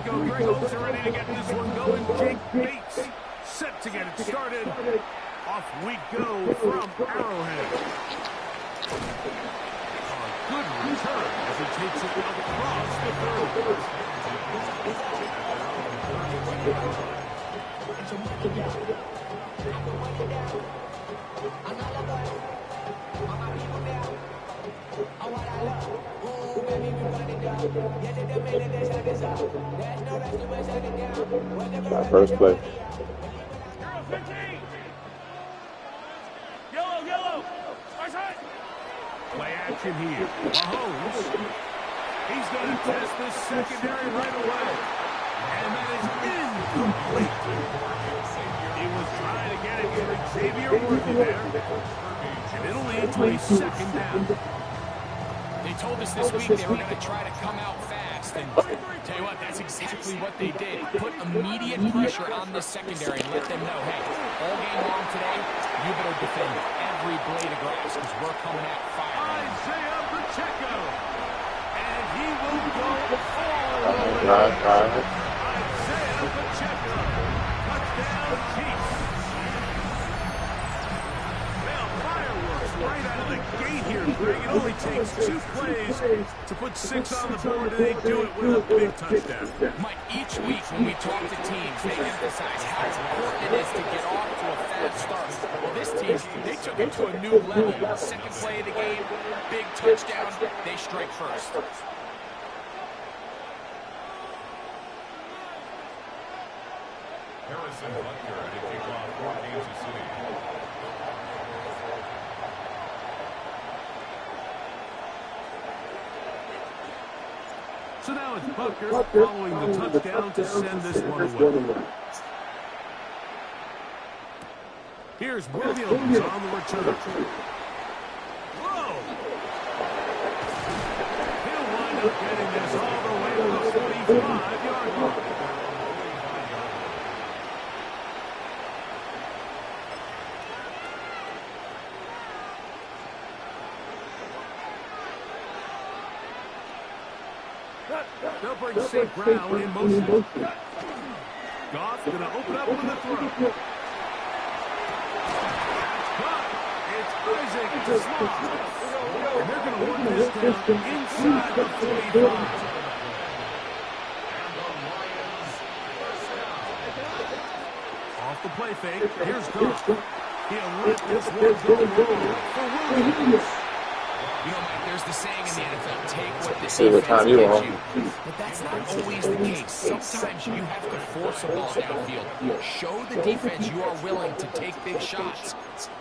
go. Gringos are ready to get this one going. Jake Bates set to get it started. Off we go from Arrowhead. Good return as he takes it across the 30. My first play. Yellow. Play action here. Mahomes. He's going to test this secondary right away. And that is incomplete. He was trying to get it to Xavier Worthy there. And it'll lead to a second down. They told us this week they were going to try to come out fast. And tell you what, that's exactly what they did. Put immediate pressure on this secondary and let them know, hey, all game long today, you better defend every blade of grass because we're coming out fire. Isaiah Pacheco. And he will go all the way. Isaiah Pacheco. Touchdown, Chiefs. Well, fireworks right out of the gate here, Greg. It only takes 2 plays to put 6 on the board, and they do it with a big touchdown. Mike, each week when we talk to teams, they emphasize how important it is to get off to a fast start. Well, this team, they took it to a new level. Second play of the game, big touchdown, they strike first. Harrison Butker to kick off for Kansas City. So now it's Butker following the touchdown to send this one away. Here's Williams on the return. Whoa! He'll wind up getting this all the way to the 45-yard line. They'll bring St. Brown in motion. Goff going to open up with a throw. It's Isaac to Slot. And they're going to work this down inside the 45. Off the play fake. Here's Goff. He'll let this one go long for Williams. You know, Mike, there's the saying in the NFL, take what the See what time defense you gives on. you. But that's not always the case. Sometimes you have to force a ball downfield. Show the defense you are willing to take big shots.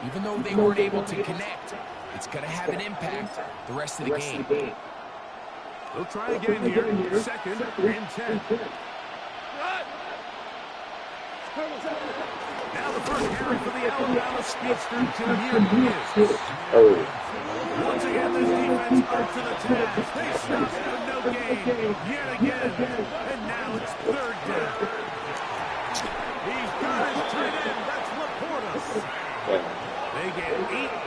Even though they weren't able to connect, it's going to have an impact the rest of the game. They'll try again here. Second and 10. Now the first carry for the Alabama speedster, Jameer Gibbs. Oh. Once again, this defense up to the task. They stopped it with no gain yet again. And now it's third down. He's got his tight end. That's Laporta. They get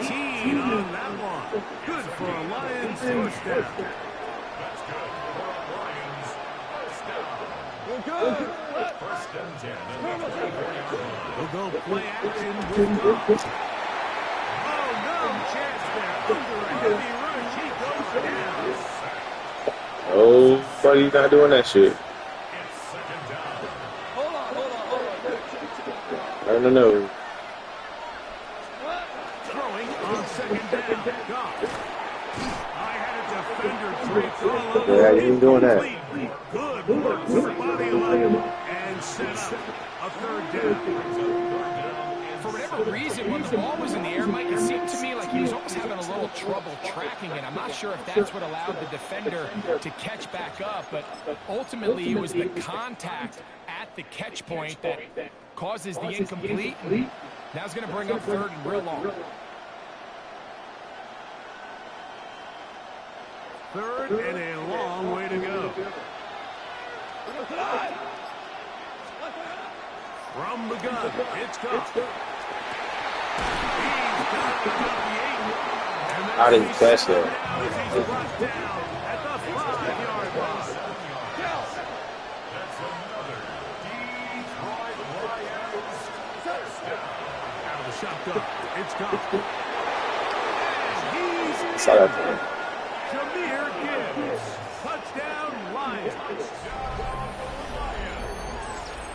18 on that one. Good for a Lions first down. That's good for Lions. First down. Good. First and 10 at the 3-yard line. We'll go play action with Goff. Oh, no chance there. Under a heavy rush, he goes down. Oh, buddy, you're not doing that shit. It's second down. I don't know. Throwing on second down. Goff. I had a defender drape all over. Yeah, you ain't doing that. Good work to body line and set up a third down. For whatever reason, when the ball was in the air, Mike, it seemed to me like he was almost having a little trouble tracking it. I'm not sure if that's what allowed the defender to catch back up, but ultimately it was the contact at the catch point that causes the incomplete. Now it's going to bring up third and real long. Third and a long way to go. From the gun, it's Goff. I didn't catch that. He's brought down at the 5-yard line. shotgun. It's gone. And he's Saw that. Jahmyr Gibbs. Touchdown, Lions.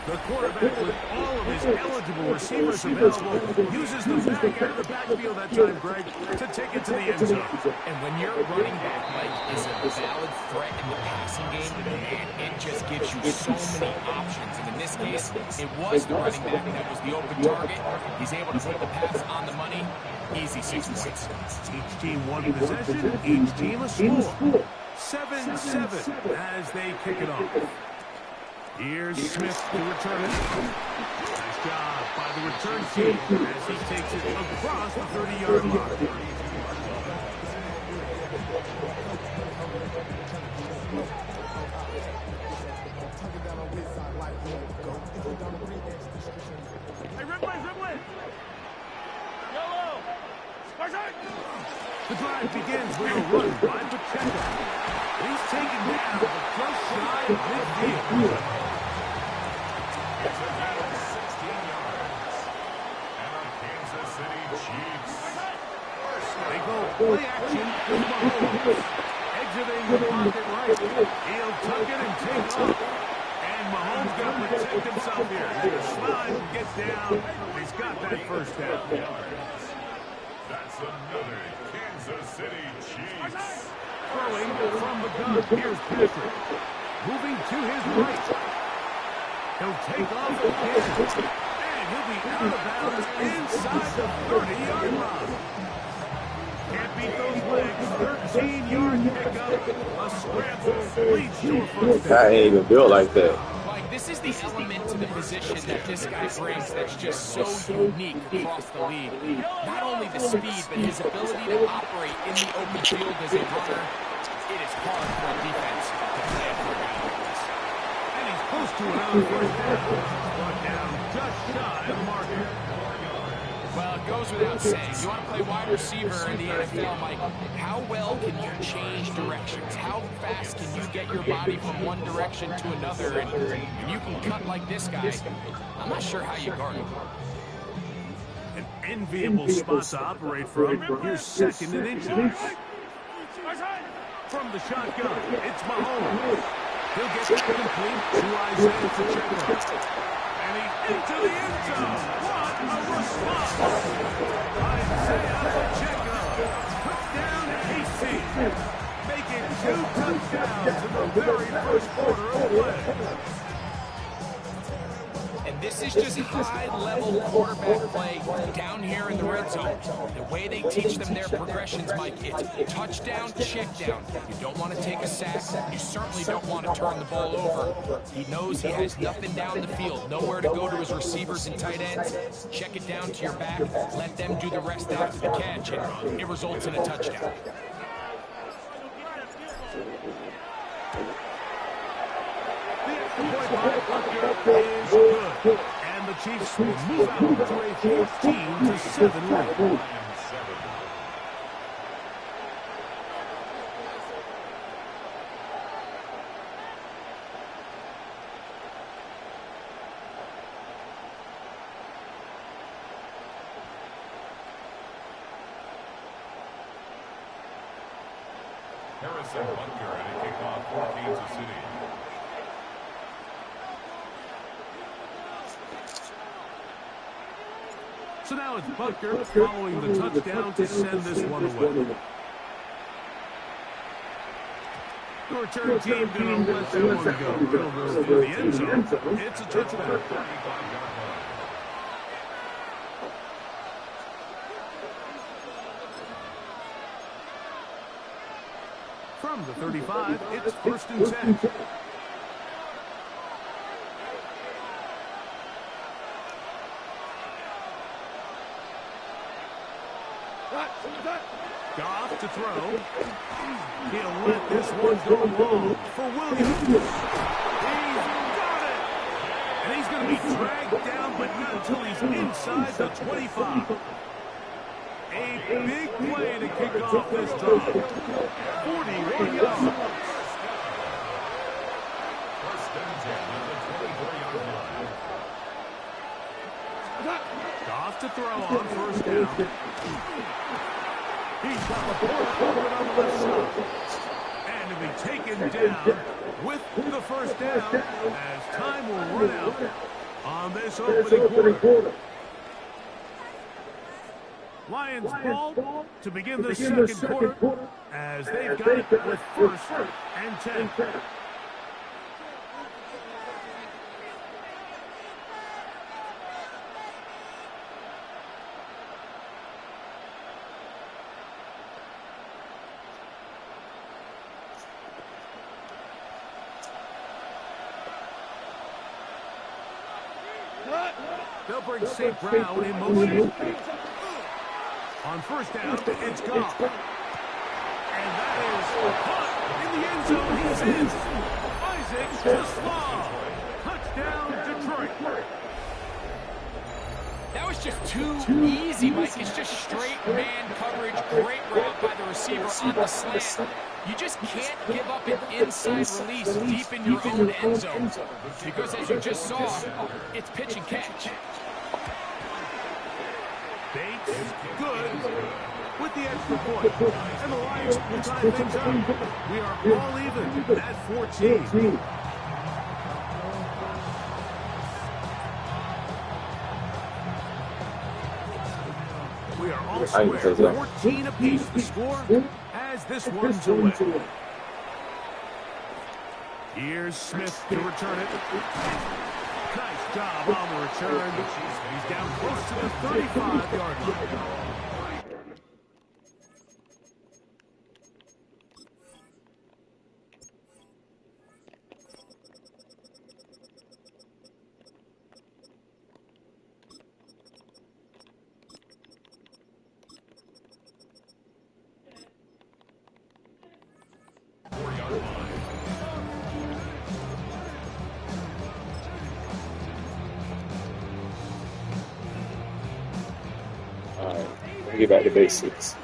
The quarterback, with all of his eligible receivers available, uses the back end of the backfield that time, Greg, to take it to the end zone. And when your running back, Mike, is a valid threat in the passing game, man, it just gives you so many options. And in this case, it was the running back that was the open target. He's able to put the pass on the money. Easy 6 points. Each team one possession, each team a score. 7-7 as they kick it off. Here's Smith to return it. Nice job by the return team as he takes it across the 30-yard line. Hey, Ripley! Yellow! The drive begins with a run by Pacheco. He's taken down just shy of midfield. It's a battle 16 yards. And a Kansas City Chiefs. They go play action with Mahomes. Exiting the pocket right. He'll tuck it and take off. And Mahomes got to protect himself here. He's going to slide and get down. He's got that first down. That's another Kansas City Chiefs. Throwing from the gun. Here's Patrick. Moving to his right. He'll take off again. And he'll be out of bounds inside the 30-yard line. Can't beat those legs. 13-yard pickup. A scramble leads to a first down. I ain't even built like that. Mike, this is the element to the position that this guy brings that's just so unique across the league. Not only the speed, but his ability to operate in the open field as a runner. It is hard for a defense to play it for a guy like this. And he's close to another first down. Brought down just shy of the marker. Well, it goes without saying. You want to play wide receiver in the NFL, Mike. How well can you change directions? How fast can you get your body from one direction to another? And you can cut like this guy. I'm not sure how you guard him. An enviable spot to operate from. Here's second and inches. From the shotgun, it's Mahomes. He'll get that complete to Isaiah Pacheco. And he's into the end zone. What a response! Isaiah Pacheco. Touchdown KC. Making 2 touchdowns in the very first quarter of play. And this is just high-level quarterback play down here in the red zone. The way they teach them their progressions, Mike, it's touchdown, check down. You don't want to take a sack. You certainly don't want to turn the ball over. He knows he has nothing down the field, nowhere to go to his receivers and tight ends. Check it down to your back. Let them do the rest after the catch, and it results in a touchdown. The extra point by Butker is good. And the Chiefs will move out to a 14-7 lead. Harrison Butker at a kickoff for Kansas City. So now it's Butker following the touchdown to send this one away. The return team going to let that one go. It'll go for the end zone. It's a touchback. From the 35, it's 1st and 10. Goff to throw. He'll let this one go long for Williams. He's got it! And he's going to be dragged down, but not until he's inside the 25. A big play to kick off this drive. 41 yards. Off to throw on first down. He's got the ball over on the left side. And to be taken down with the first down as time will run out on this opening quarter. Lions ball to begin the second quarter as they've got it with first and 10. They'll bring St. Brown in motion. On first down, it's Goff. And that is caught in the end zone. He's in. Isaac to Slaw. Touchdown, Detroit. That was just too easy, Mike. It's just straight man coverage. Great route by the receiver on the slant. You just can't give up an inside release deep in your own end zone. Because as you just saw, it's pitch and catch. Bates, good, with the extra point. And the Lions will tie things up. We are all even at 14. We are all square. 14 apiece the score as this one's away. Here's Smith to return it. Nice job on the return. He's down close to the 35-yard line. Alright, we'll get back to basics.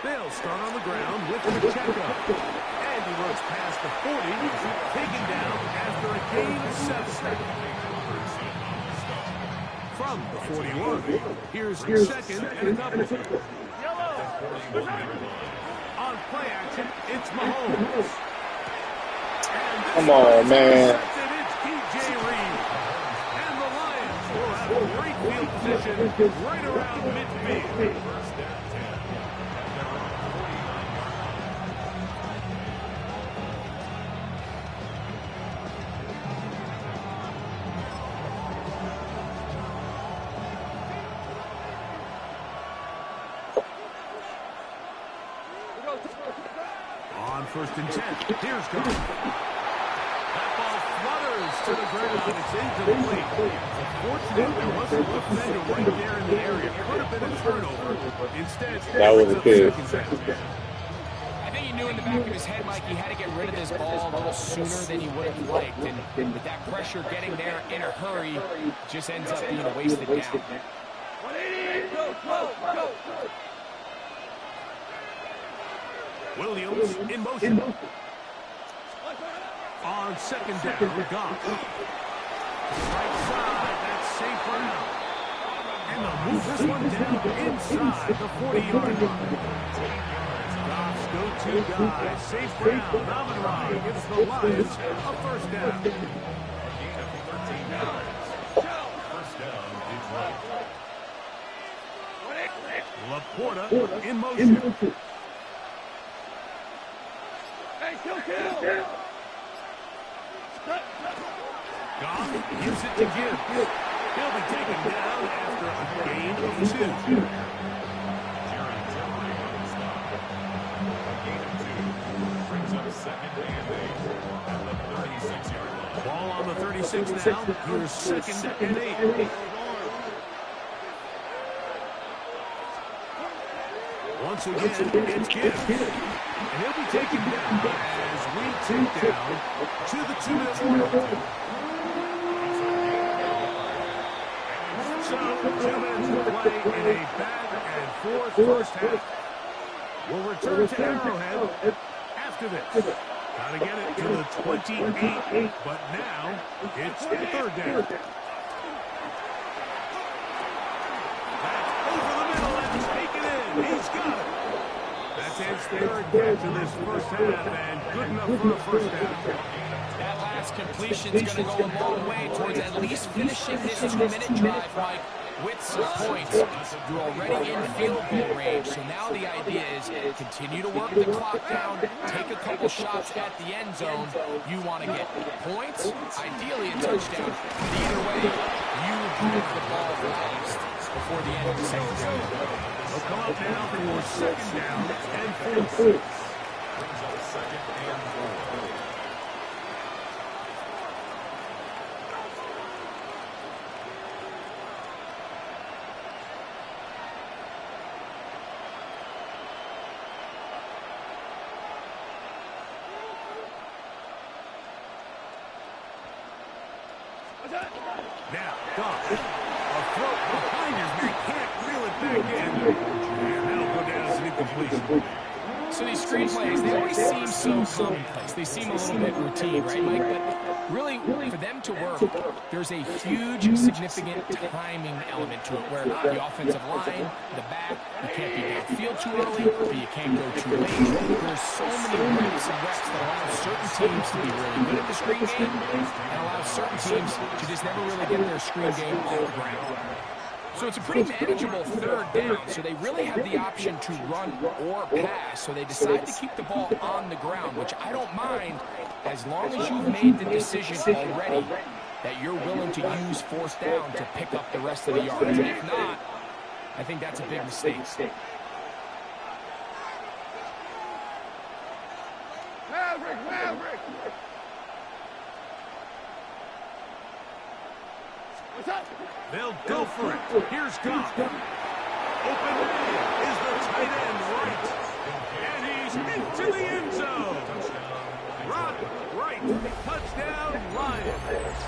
They'll start on the ground with Pacheco. And he runs past the 40, taken down after a gain of 7. From the 41, here's second and a couple. On play action, it's Mahomes. Come on, man. It's DJ Reed. And the Lions will have a great field position right around midfield. On first and 10, here's Goff. That ball flutters to the ground, and it's incomplete. Unfortunately, there wasn't a defender right there in the area. It could have been a turnover. Instead, That was a pick. I think he knew in the back of his head, Mike, he had to get rid of this ball a little sooner than he would have liked. And with that pressure getting there in a hurry, just ends up being a wasted down. Williams in motion. On second down, Goff. Right side, that's St. Brown. And they'll move this one down inside the 40-yard line. Goff's go-to guy, St. Brown, Amon-Ra gives the Lions a first down. First down, Detroit. Laporta in motion. Goff gives it to Gibbs. He'll be taken down after a gain of 2. Jerry Tillery on the stop. A gain of 2 brings up second and 8 at the 36-yard line. Ball on the 36 now. Here's second and 8. Once again, it's Gibbs. And he'll be taken down as we take down to the 2-minute warning. So, 2 minutes to play in a back-and-forth first half. We'll return to Arrowhead after this. Got to get it to the 28, but now it's third down. That's over the middle and taken in. He's got it. That's his third catch of this first half, and good enough for a first down. That last completion is going to go a long way towards at least finishing this 2-minute drive, Mike, with some points. You're already in field goal range, so now the idea is continue to work the clock down, take a couple shots at the end zone. You want to get points, ideally a touchdown. Either way, you have the ball released before the end of the second down. They'll come up now for second down and 4. Brings up second and 4. Now, Goff, a throw behind his man, can't reel it back in, and that'll go down as an incompletion. So these screenplays, they always seem so commonplace. They seem a little bit routine, right, Mike? But really, for them to work, there's a huge, significant timing element to it, where the offensive line, the back, you can't be downfield too early, but you can't go too late. There's so many reps and reps that allow certain teams to be really good at the screen game, and allow certain teams to just never really get their screen game off the ground. So it's a pretty manageable third down, so they really have the option to run or pass, so they decide to keep the ball on the ground, which I don't mind as long as you've made the decision already that you're willing to use fourth down to pick up the rest of the yards. And if not, I think that's a big mistake. Maverick! They'll go for it. Here's Goff. Open man is the tight end right. And he's into the end zone. Rock right. Touchdown, Lions.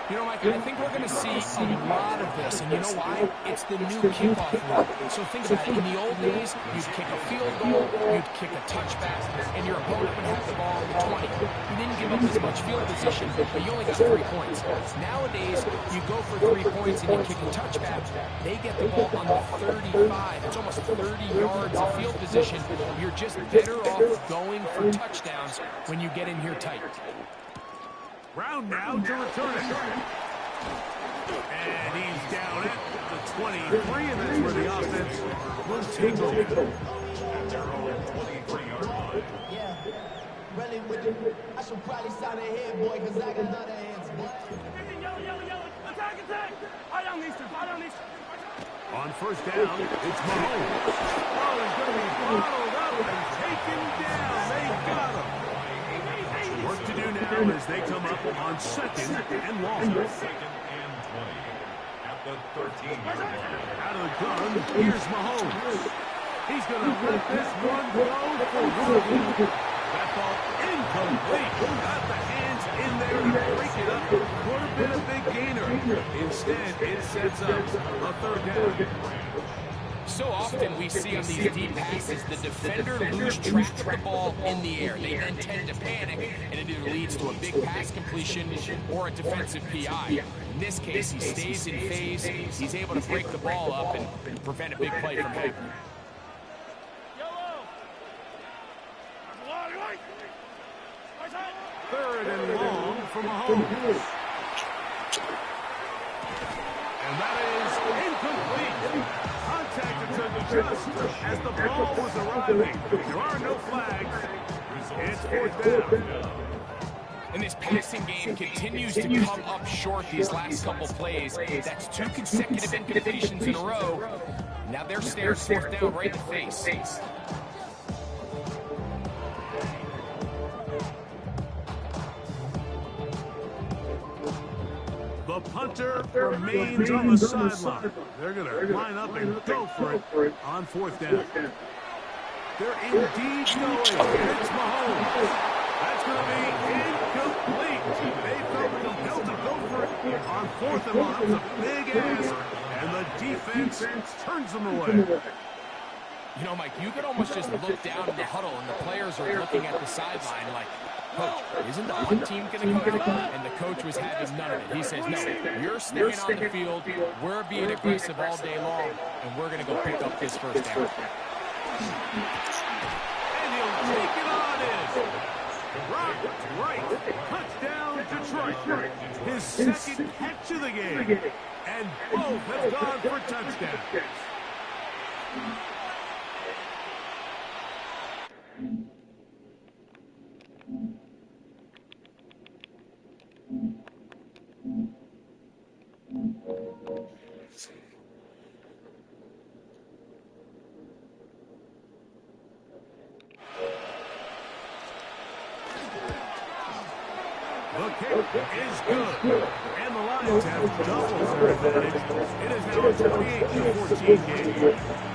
You know, Mike, I think we're going to see a lot of this, and you know why? It's the new kickoff rule. So think about it. In the old days, you'd kick a field goal, you'd kick a touchback, and your opponent would have the ball on the 20. You didn't give up as much field position, but you only got 3 points. Nowadays, you go for 3 points and you kick a touchback. They get the ball on the 35. It's almost 30 yards of field position. You're just better off going for touchdowns when you get in here tight. Round now to return it. And he's down at the 23, and that's where the offense will take over. At their own 23-yard line. Yeah, really with it. I should probably sign ahead, boy, because I got other hands, boy. Attack! On first down, it's Mahomes. Oh, he's going to be bottled up and taken down. They got him. Work to do now as they come up on second and long. Second and 20 at the 13-yard line. Out of the gun, here's Mahomes. He's going to let this one go for one. That ball incomplete. Got the hands in there to break it up. Could have been a big gainer. Instead, it sets up a third down. So often we see on these deep passes, the defender lose track of the ball in the air. They then tend to panic, and it either leads to a big pass completion or a defensive PI. In this case, he stays in phase. He's able to break the ball up and prevent a big play from happening. Third and long for Mahomes. And that is incomplete. Contact took just as the ball was arriving. There are no flags. It's fourth down. And this passing game continues to come up short these last couple plays. That's 2 consecutive incompletions in a row. Now they're staring fourth down right in the face. The punter remains on the sideline. They're going to line up and go for it on fourth down. They're indeed going. It's Mahomes. That's going to be incomplete. They felt compelled to go for it on fourth and long. That was a big ask, and the defense turns them away. You know, Mike, you could almost just look down in the huddle, and the players are looking at the sideline like, Coach, isn't the punt team going to come out? And the coach was having none of it. He says, no, you're staying on the field. We're being aggressive all day long, and we're going to go pick up this first down. And he'll take it on in. Rocked right. Touchdown, Detroit. His second catch of the game. And both have gone for touchdowns. The kick is good. And the Lions have doubled their advantage. It is now a 28-14 game.